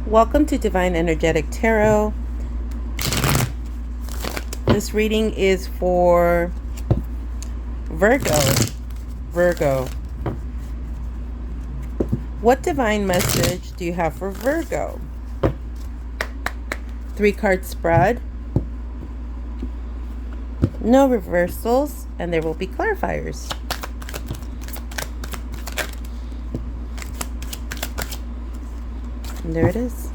Welcome to Divine Energetic Tarot. This reading is for Virgo. Virgo. What divine message do you have for Virgo? 3-card spread. No reversals, and there will be clarifiers. And there it is.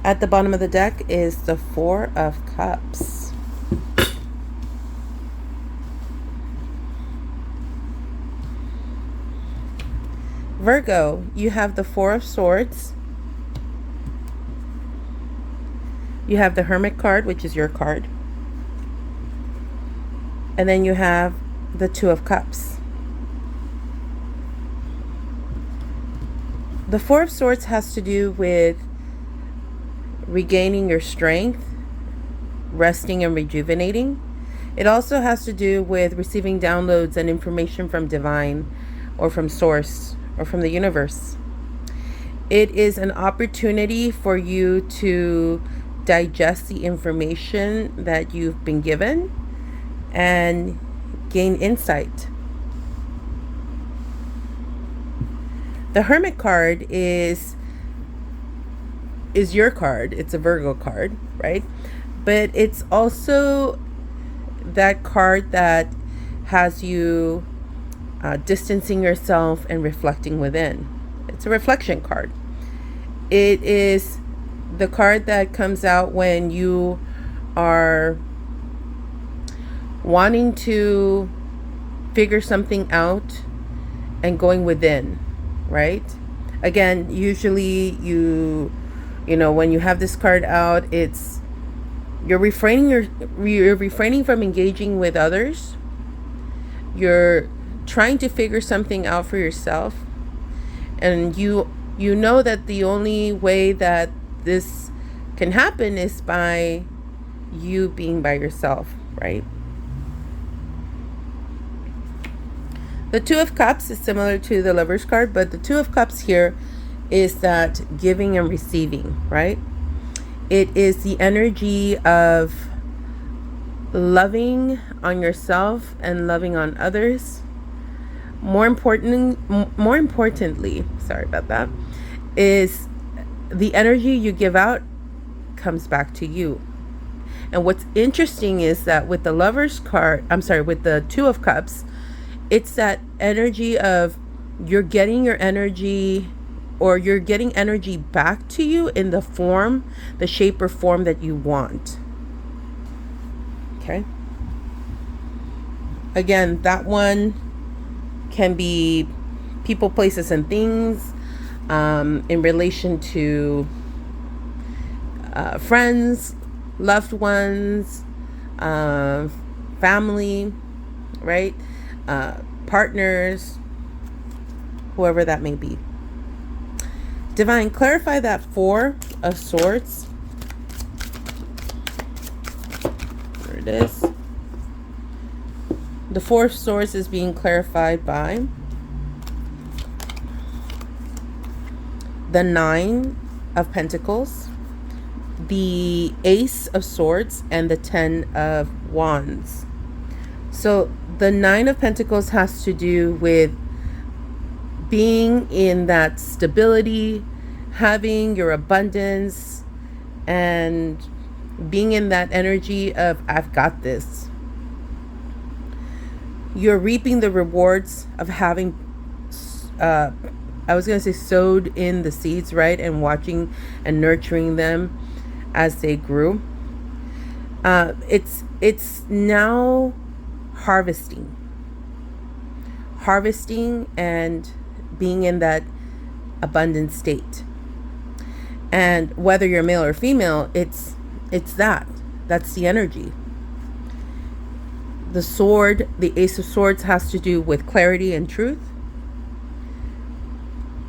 At the bottom of the deck is the 4 of Cups. Virgo, you have the 4 of Swords. You have the Hermit card, which is your card. And then you have the 2 of Cups. The 4 of Swords has to do with regaining your strength, resting and rejuvenating. It also has to do with receiving downloads and information from divine or from source or from the universe. It is an opportunity for you to digest the information that you've been given and gain insight. The Hermit card is your card. It's a Virgo card, right? But it's also that card that has you distancing yourself and reflecting within. It's a reflection card. It is the card that comes out when you are wanting to figure something out and going within, right? Again, usually you know when you have this card out, it's you're refraining from engaging with others. You're trying to figure something out for yourself, and you know that the only way that this can happen is by you being by yourself, right? The 2 of Cups is similar to the Lover's card, but the 2 of Cups here is that giving and receiving, right? It is the energy of loving on yourself and loving on others. More importantly, sorry about that, is the energy you give out comes back to you. And what's interesting is that with the Lover's card, with the 2 of Cups, it's that energy of you're getting your energy, or you're getting energy back to you in the form, the shape or form that you want. Okay. Again, that one can be people, places, and things in relation to friends, loved ones, family, right? Partners, whoever that may be. Divine, clarify that 4 of Swords. There it is. The 4 of Swords is being clarified by the 9 of Pentacles, the Ace of Swords, and the 10 of Wands. So the 9 of Pentacles has to do with being in that stability, having your abundance, and being in that energy of I've got this. You're reaping the rewards of having sowed in the seeds, right? And watching and nurturing them as they grew. It's now harvesting and being in that abundant state. And whether you're male or female, it's that's the energy. The sword, the Ace of Swords, has to do with clarity and truth,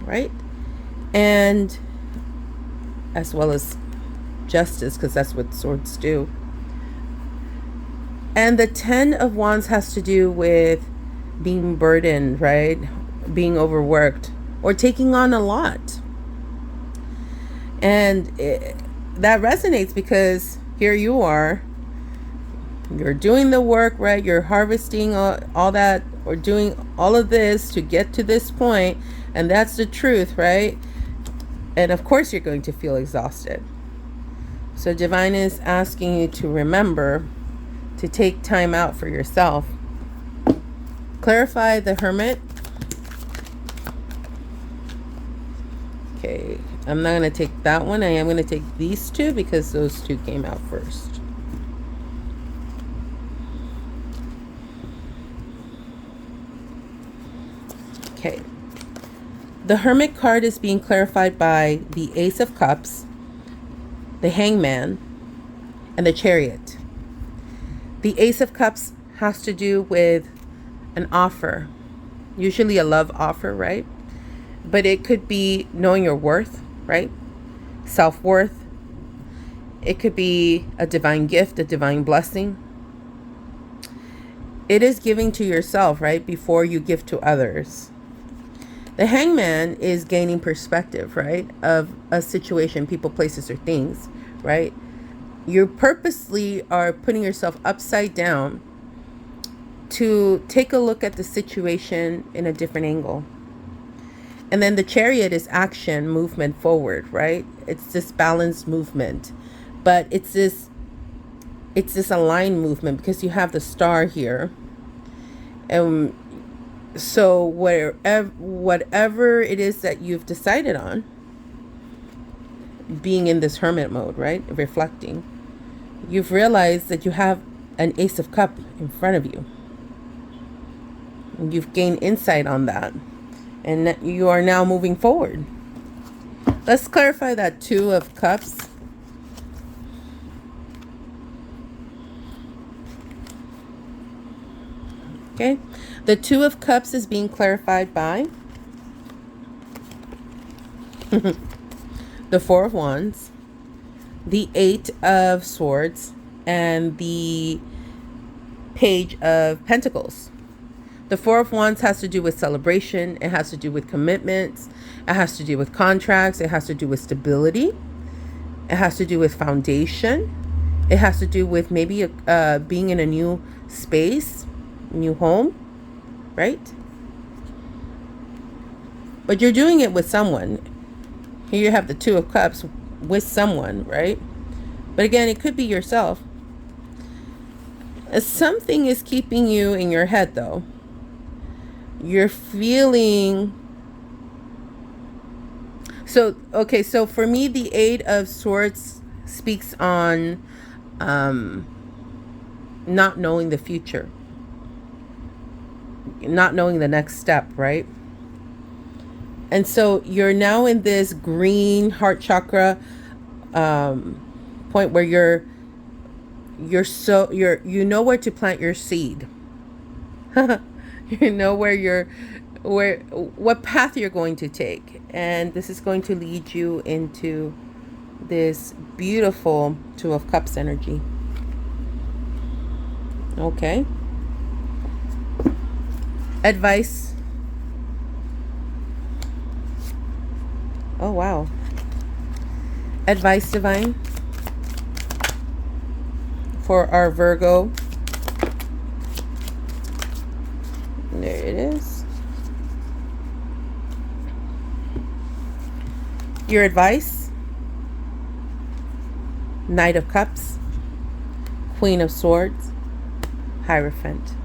right? And as well as justice, because that's what swords do. And the 10 of Wands has to do with being burdened, right? Being overworked or taking on a lot. And that resonates because here you are, you're doing the work, right? You're harvesting all that, or doing all of this to get to this point, and that's the truth, right? And of course you're going to feel exhausted. So divine is asking you to remember to take time out for yourself. Clarify the Hermit. Okay, I'm not going to take that one. I am going to take these two because those two came out first. Okay. The Hermit card is being clarified by the Ace of Cups, the Hangman, and the Chariot. The Ace of Cups has to do with an offer, usually a love offer, right? But it could be knowing your worth, right? Self-worth. It could be a divine gift, a divine blessing. It is giving to yourself, right? Before you give to others. The Hangman is gaining perspective, right? Of a situation, people, places, or things, right? You purposely are putting yourself upside down to take a look at the situation in a different angle. And then the Chariot is action, movement forward, right? It's this balanced movement, but it's this aligned movement because you have the star here. And so whatever it is that you've decided on, being in this hermit mode, right? Reflecting, you've realized that you have an Ace of Cups in front of you. You've gained insight on that, and that you are now moving forward. Let's clarify that Two of Cups. Okay, the Two of Cups is being clarified by the Four of Wands, the Eight of Swords, and the Page of Pentacles. The Four of Wands has to do with celebration. It has to do with commitments. It has to do with contracts. It has to do with stability. It has to do with foundation. It has to do with maybe being in a new space, new home, right? But you're doing it with someone. Here you have the Two of Cups with someone, right? But again, it could be yourself. Something is keeping you in your head, though. You're feeling... So for me, the Eight of Swords speaks on not knowing the future. Not knowing the next step, right? And so you're now in this green heart chakra point where you know where to plant your seed. You know what path you're going to take, and this is going to lead you into this beautiful Two of Cups energy. Okay. Advice. Oh, wow. Advice, divine, for our Virgo. There it is. Your advice. Knight of Cups, Queen of Swords, Hierophant.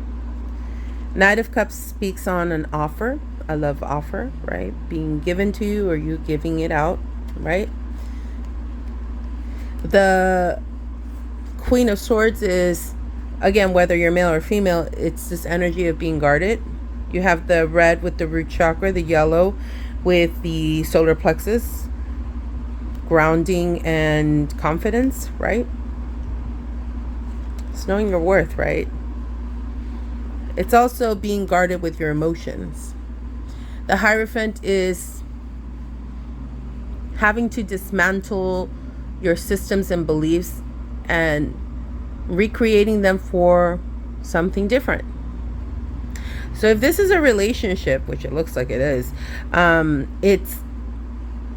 Knight of Cups speaks on an offer, a love offer, right? Being given to you or you giving it out, right? The Queen of Swords is, again, whether you're male or female, it's this energy of being guarded. You have the red with the root chakra, the yellow with the solar plexus, grounding and confidence, right? It's knowing your worth, right? It's also being guarded with your emotions. The Hierophant is having to dismantle your systems and beliefs and recreating them for something different. So if this is a relationship, which it looks like it is, it's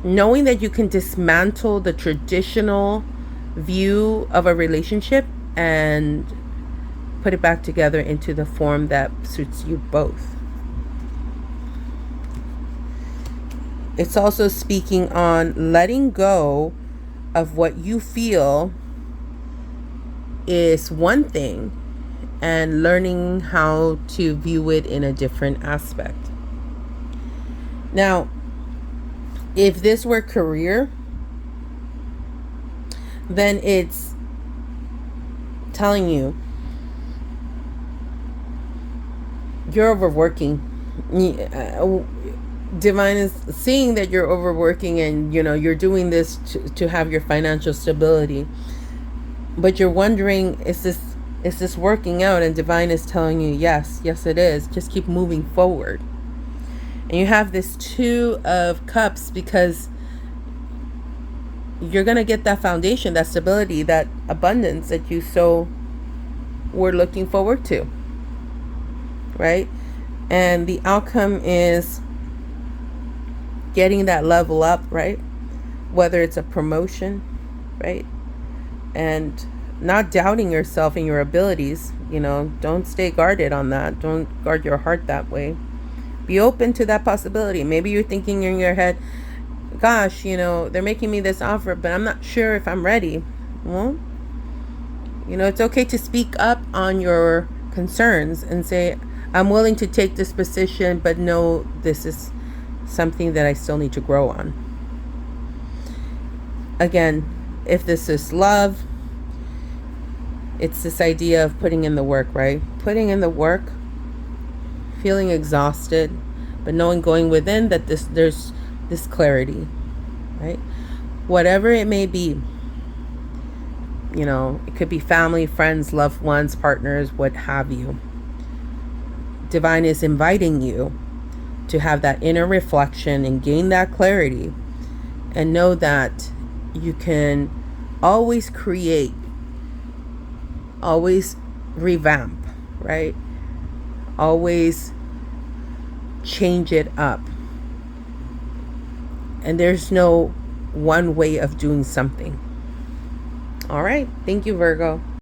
knowing that you can dismantle the traditional view of a relationship and put it back together into the form that suits you both. It's also speaking on letting go of what you feel is one thing and learning how to view it in a different aspect. Now, if this were career, then it's telling you you're overworking. Divine is seeing that you're overworking, and you're doing this to have your financial stability, but you're wondering, is this working out? And divine is telling you, yes it is. Just keep moving forward. And you have this 2 of Cups because you're going to get that foundation, that stability, that abundance that you so were looking forward to, right? And the outcome is getting that level up, right? Whether it's a promotion, right? And not doubting yourself and your abilities. Don't stay guarded on that. Don't guard your heart that way. Be open to that possibility. Maybe you're thinking in your head, gosh, they're making me this offer, but I'm not sure if I'm ready. Well, it's okay to speak up on your concerns and say, I'm willing to take this position, but no, this is something that I still need to grow on. Again, if this is love, it's this idea of putting in the work, right? Putting in the work, feeling exhausted, but knowing going within that there's this clarity, right? Whatever it may be, it could be family, friends, loved ones, partners, what have you. Divine is inviting you to have that inner reflection and gain that clarity, and know that you can always create, always revamp, right? Always change it up. And there's no one way of doing something. All right. Thank you, Virgo.